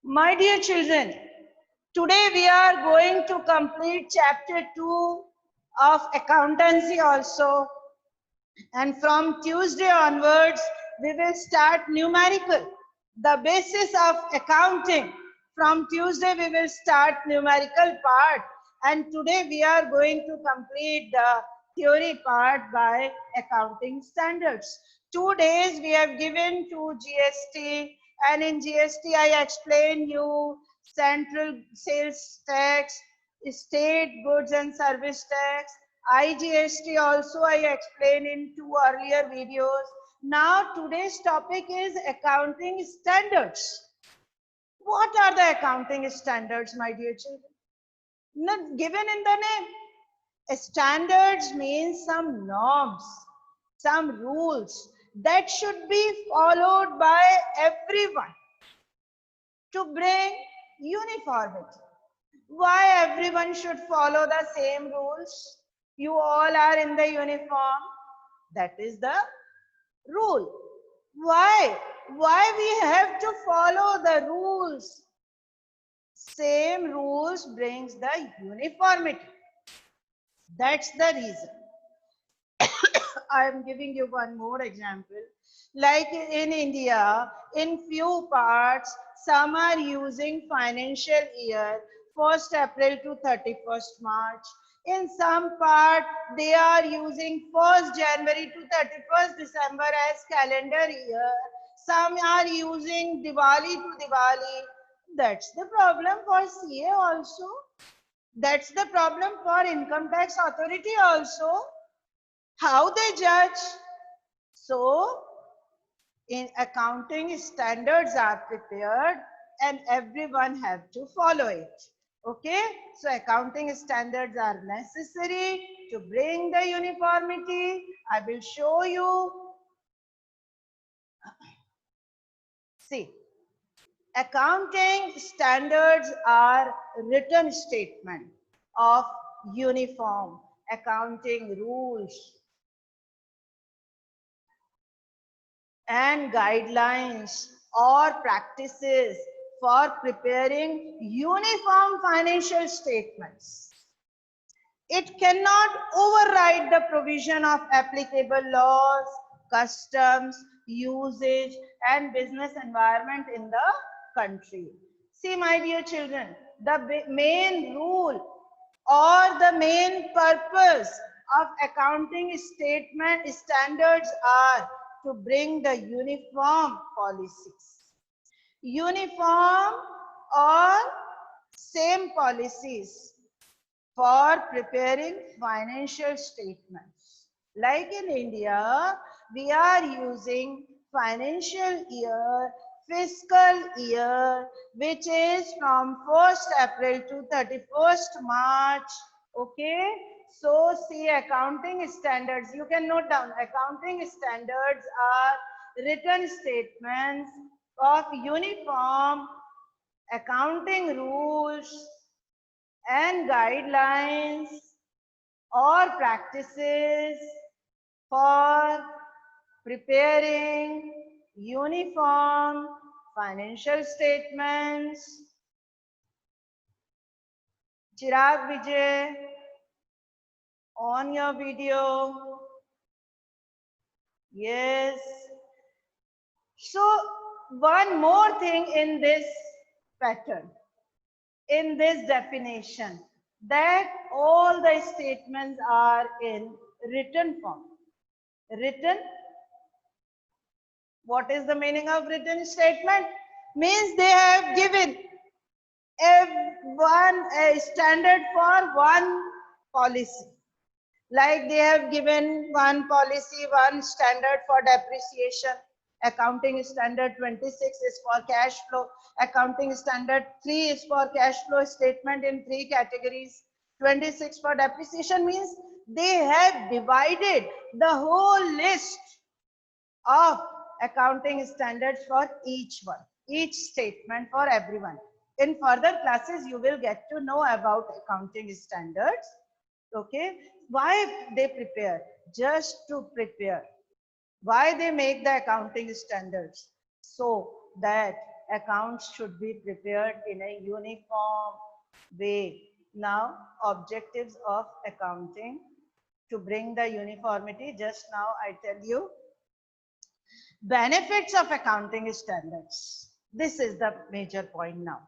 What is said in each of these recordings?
My dear children, today we are going to complete chapter 2 of accountancy also, and from Tuesday onwards we will start numerical, the basis of accounting. From Tuesday we will start numerical part, and today we are going to complete the theory part by accounting standards. 2 days we have given to GST, and in GST I explain you central sales tax, state goods and service tax, IGST also I explained in 2 earlier videos. Now today's topic is accounting standards. What are the accounting standards, my dear children? Not given in the name. Standards means some norms, some rules that should be followed by everyone to bring uniformity. Why everyone should follow the same rules? You all are in the uniform. That is the rule. Why? Why we have to follow the rules? Same rules brings the uniformity. That's the reason. I am giving you one more example. Like in India, in few parts, some are using financial year 1st April to 31st March. In some part, they are using 1st January to 31st December as calendar year. Some are using Diwali to Diwali. That's the problem for CA also. That's the problem for income tax authority also. How they judge? So, in accounting standards are prepared and everyone have to follow it. Okay, so accounting standards are necessary to bring the uniformity. I will show you. See, accounting standards are written statement of uniform accounting rules and guidelines or practices for preparing uniform financial statements. It cannot override the provision of applicable laws, customs, usage, and business environment in the country. See, my dear children, the main rule or the main purpose of accounting statement standards are to bring the uniform policies. Uniform or same policies for preparing financial statements. Like in India, we are using financial year, fiscal year, which is from 1st April to 31st March. Okay, so see, accounting standards, you can note down, accounting standards are written statements of uniform accounting rules and guidelines or practices for preparing uniform financial statements. Chirag Vijay, on your video. Yes. So one more thing in this pattern, in this definition, that all the statements are in written form. Written, what is the meaning of written statement? Means they have given a standard for one policy. Like they have given one policy, one standard for depreciation. Accounting standard 26 is for cash flow. Accounting standard 3 is for cash flow statement in 3 categories. 26 for depreciation means they have divided the whole list of accounting standards for each one, each statement for everyone. In further classes, you will get to know about accounting standards. Okay, why they prepare? Just to prepare. Why they make the accounting standards? So that accounts should be prepared in a uniform way. Now, objectives of accounting to bring the uniformity. Just now I tell you benefits of accounting standards. This is the major point now.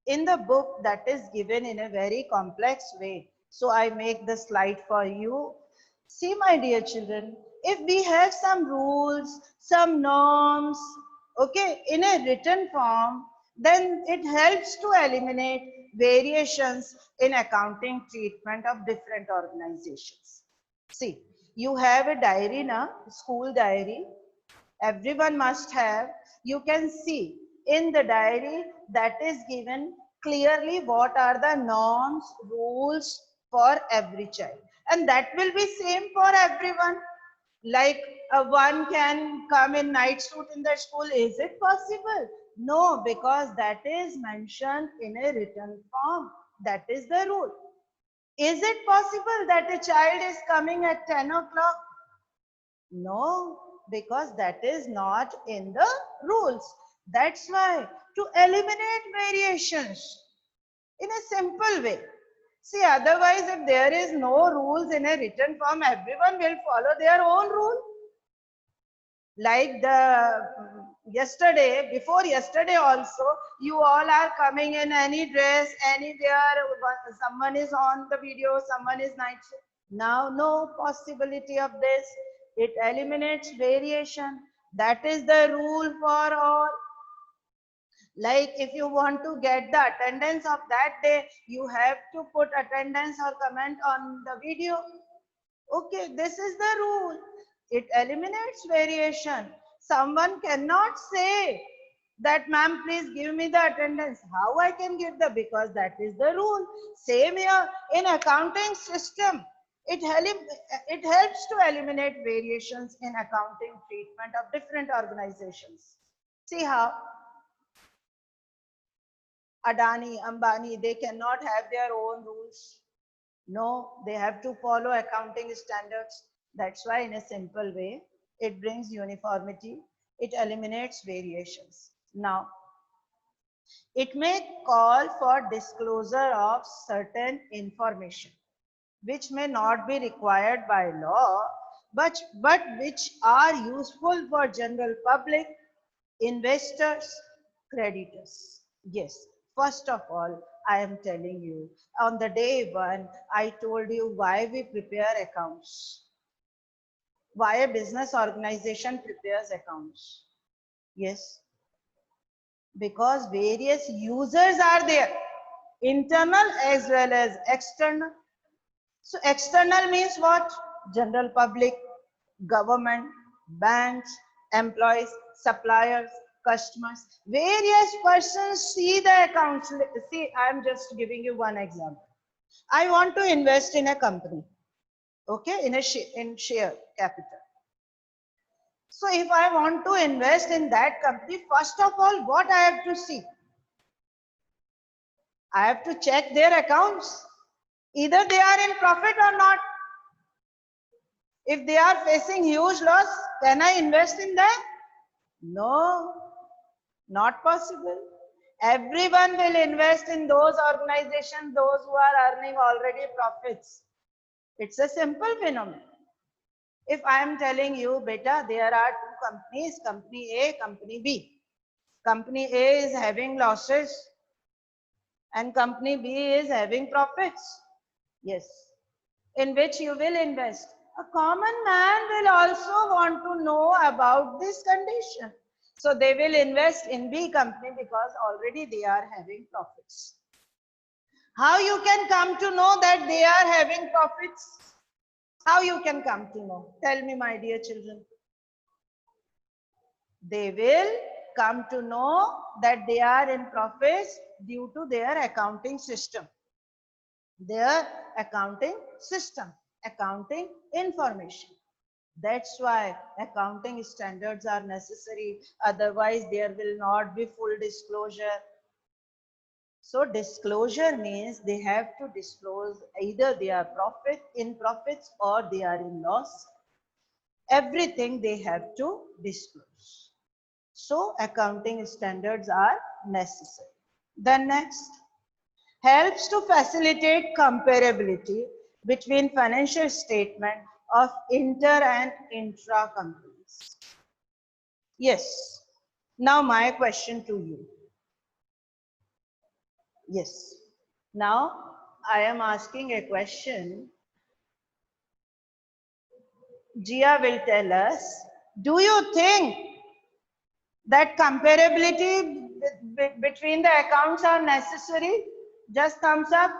In the book that is given in a very complex way. So I make the slide for you. See, my dear children, if we have some rules, some norms, okay, in a written form, then it helps to eliminate variations in accounting treatment of different organizations. See, you have a diary now, school diary. Everyone must have. You can see in the diary that is given clearly what are the norms, rules for every child. And that will be same for everyone. Like one can come in night suit in the school. Is it possible? No, because that is mentioned in a written form. That is the rule. Is it possible that a child is coming at 10 o'clock? No, because that is not in the rules. That's why to eliminate variations in a simple way. See, otherwise if there is no rules in a written form, everyone will follow their own rule. Like the yesterday, before yesterday also, you all are coming in any dress, anywhere, someone is on the video, someone is night shift. Now, no possibility of this. It eliminates variation. That is the rule for all. Like if you want to get the attendance of that day, you have to put attendance or comment on the video. Okay, this is the rule. It eliminates variation. Someone cannot say that, ma'am, please give me the attendance. How I can give the, because that is the rule. Same here in accounting system. It helps to eliminate variations in accounting treatment of different organizations. See how Adani, Ambani, they cannot have their own rules. No, they have to follow accounting standards. That's why in a simple way, it brings uniformity. It eliminates variations. Now, it may call for disclosure of certain information, which may not be required by law, but which are useful for general public, investors, creditors. Yes, first of all, I am telling you, on the day one, I told you why we prepare accounts, why a business organization prepares accounts. Yes, because various users are there, internal as well as external. So external means what? General public, government, banks, employees, suppliers, customers. Various persons see the accounts. See, I am just giving you one example. I want to invest in a company, okay, in share capital. So if I want to invest in that company, first of all, what I have to see? I have to check their accounts. Either they are in profit or not. If they are facing huge loss, can I invest in them? No, not possible. Everyone will invest in those organizations, those who are earning already profits. It's a simple phenomenon. If I am telling you, beta, there are two companies, company A, company B. Company A is having losses and company B is having profits. Yes. In which you will invest. A common man will also want to know about this condition. So they will invest in B company because already they are having profits. How you can come to know that they are having profits? How you can come to know? Tell me, my dear children. They will come to know that they are in profits due to their accounting system. Their accounting system, accounting information. That's why accounting standards are necessary. Otherwise, there will not be full disclosure. So disclosure means they have to disclose either they are in profits or they are in loss. Everything they have to disclose. So accounting standards are necessary. Then next, helps to facilitate comparability between financial statement of inter and intra companies. Yes. Now my question to you. Yes. Now I am asking a question. Jia will tell us, do you think that comparability between the accounts are necessary? Just thumbs up.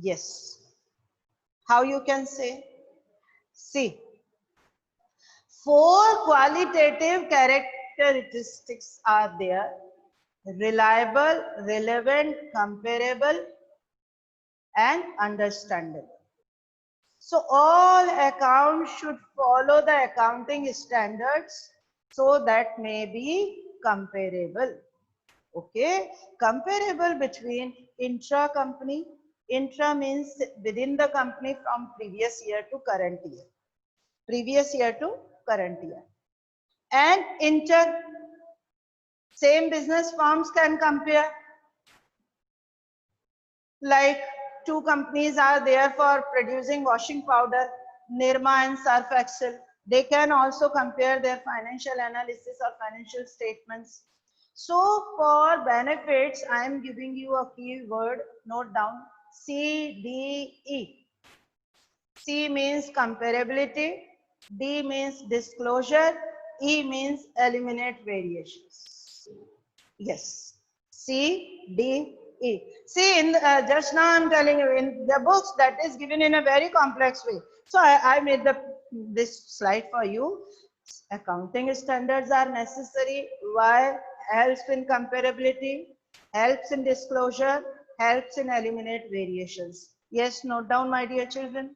Yes. How you can say? See, four qualitative characteristics are there: reliable, relevant, comparable, and understandable. So all accounts should follow the accounting standards so that may be comparable. Okay, comparable between intra-company. Intra means within the company from previous year to current year. Previous year to current year. And inter, same business firms can compare. Like two companies are there for producing washing powder, Nirma and Surf Excel. They can also compare their financial analysis or financial statements. So for benefits, I am giving you a keyword, note down, CDE. C means comparability, D means disclosure, E means eliminate variations. Yes, C, D, E. See, in just now I'm telling you, in the books that is given in a very complex way. So I made this slide for you. Accounting standards are necessary. Why? Helps in comparability, helps in disclosure, helps in eliminate variations. Yes, note down, my dear children.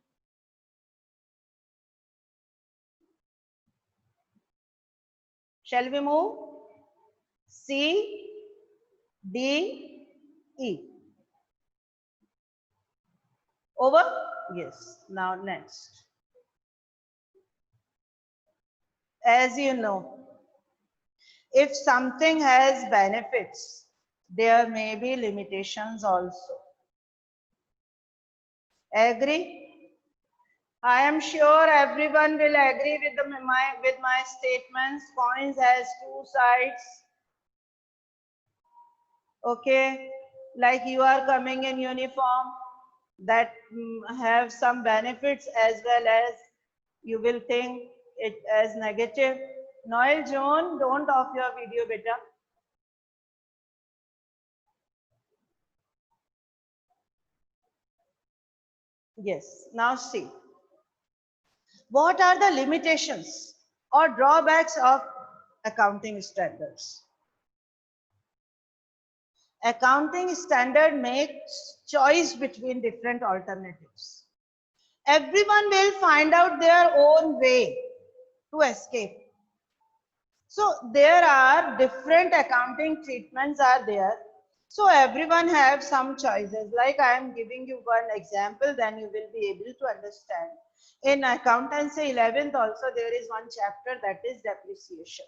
Shall we move? C, D, E. Over? Yes. Now next. As you know, if something has benefits, there may be limitations also. Agree? I am sure everyone will agree with my statements. Coins has two sides. Okay, like you are coming in uniform, that have some benefits as well as you will think it as negative. Noel John, don't off your video, beta. Yes, now see. What are the limitations or drawbacks of accounting standards? Accounting standard makes choice between different alternatives. Everyone will find out their own way to escape. So there are different accounting treatments are there. So everyone have some choices. Like I am giving you one example, then you will be able to understand. In accountancy 11th also there is one chapter that is depreciation.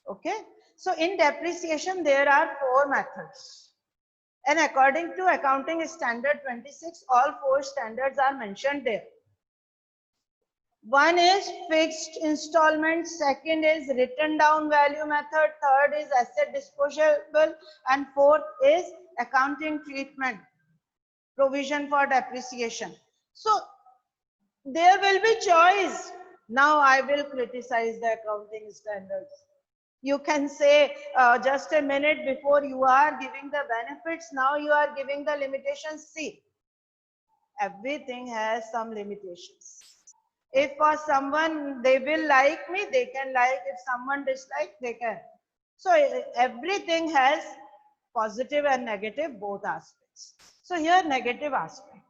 Okay. So in depreciation there are four methods. And according to accounting standard 26, all four standards are mentioned there. One is fixed installment, second is written down value method, third is asset disposable, and fourth is accounting treatment, provision for depreciation. So there will be choice. Now I will criticize the accounting standards. You can say just a minute before you are giving the benefits, now you are giving the limitations. See, everything has some limitations. If for someone they will like me, they can like. If someone dislike, they can. So everything has positive and negative both aspects. So here negative aspect.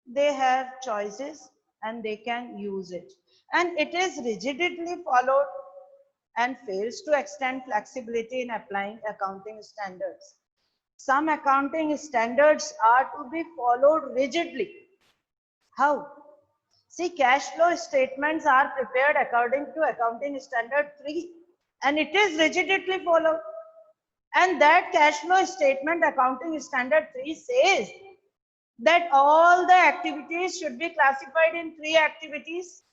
They have choices and they can use it. And it is rigidly followed and fails to extend flexibility in applying accounting standards. Some accounting standards are to be followed rigidly. How? See, cash flow statements are prepared according to Accounting Standard 3 and it is rigidly followed. And that cash flow statement Accounting Standard 3 says that all the activities should be classified in 3 activities.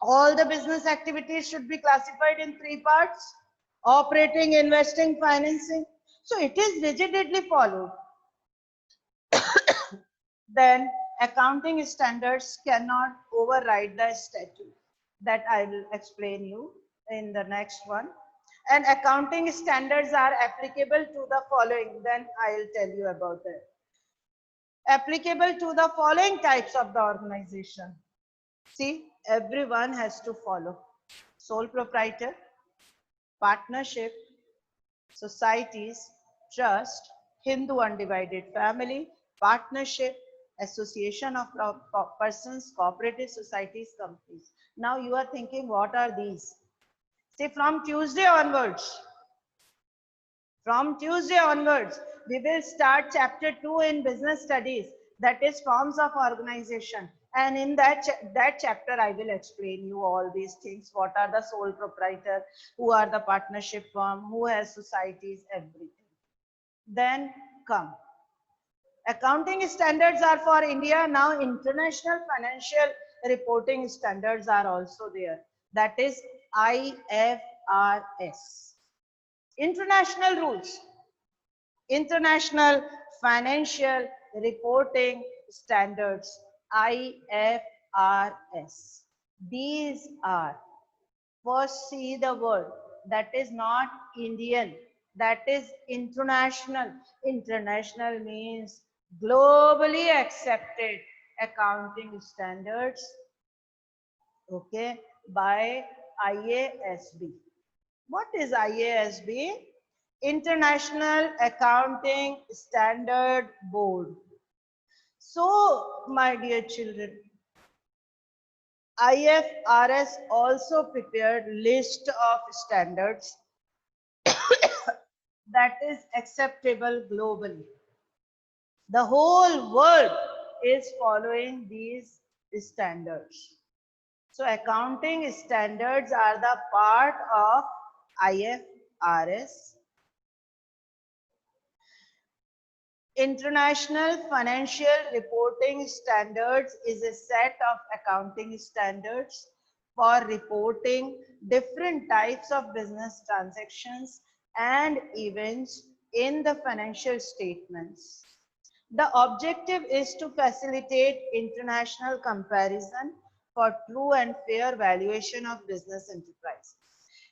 All the business activities should be classified in 3 parts: operating, investing, financing. So it is rigidly followed. Then accounting standards cannot override the statute. That I will explain you in the next one. And accounting standards are applicable to the following. Then I will tell you about it. Applicable to the following types of the organization. See, everyone has to follow: sole proprietor, partnership, societies, trust, Hindu undivided family, partnership, association of persons, cooperative societies, companies. Now you are thinking, what are these? See, from Tuesday onwards, we will start chapter 2 in business studies, that is forms of organization. And in that chapter, I will explain you all these things. What are the sole proprietor? Who are the partnership firm? Who has societies? Everything. Then come. Accounting standards are for India. Now international financial reporting standards are also there. That is IFRS. International rules. International Financial Reporting Standards, IFRS. These are, first see the word, that is not Indian, that is international. International means globally accepted accounting standards, okay, by IASB. What is IASB? International Accounting Standard Board. So, my dear children, IFRS also prepared list of standards that is acceptable globally. The whole world is following these standards. So, accounting standards are the part of IFRS. International Financial Reporting Standards is a set of accounting standards for reporting different types of business transactions and events in the financial statements. The objective is to facilitate international comparison for true and fair valuation of business enterprises.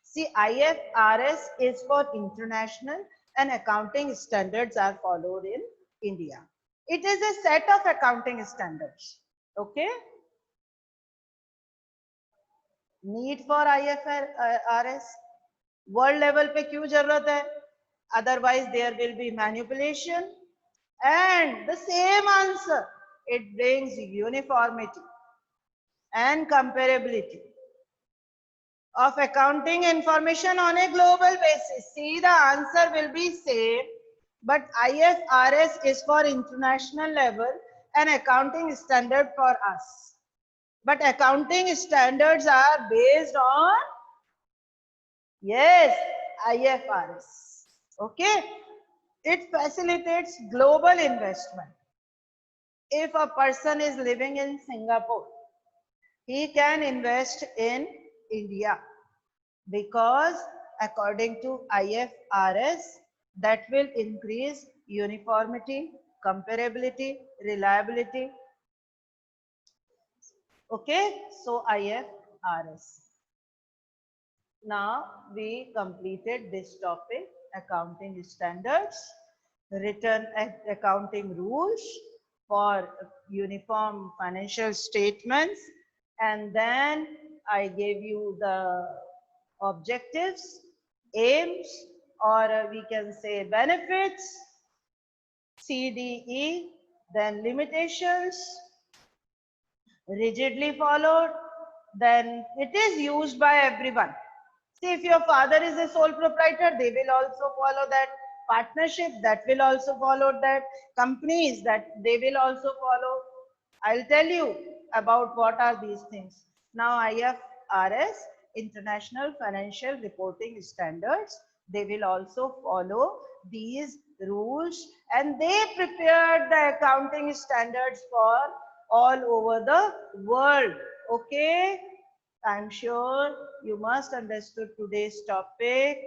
See, IFRS is for international and accounting standards are followed in India. It is a set of accounting standards. Okay. Need for IFRS. World level पे क्यों जरूरत है? Otherwise there will be manipulation. And the same answer, it brings uniformity and comparability of accounting information on a global basis. See, the answer will be same, but IFRS is for international level and accounting standard for us. But accounting standards are based on, yes, IFRS. Okay. It facilitates global investment. If a person is living in Singapore, he can invest in India because according to IFRS, that will increase uniformity, comparability, reliability. Okay, so IFRS. Now we completed this topic, accounting standards, written accounting rules for uniform financial statements, and then I gave you the objectives, aims, or we can say benefits, CDE, then limitations, rigidly followed, then it is used by everyone. See, if your father is a sole proprietor, they will also follow that. Partnership, that will also follow that. Companies, that they will also follow. I'll tell you about what are these things. Now IFRS, International Financial Reporting Standards, they will also follow these rules and they prepared the accounting standards for all over the world. Okay, I'm sure you must understood today's topic.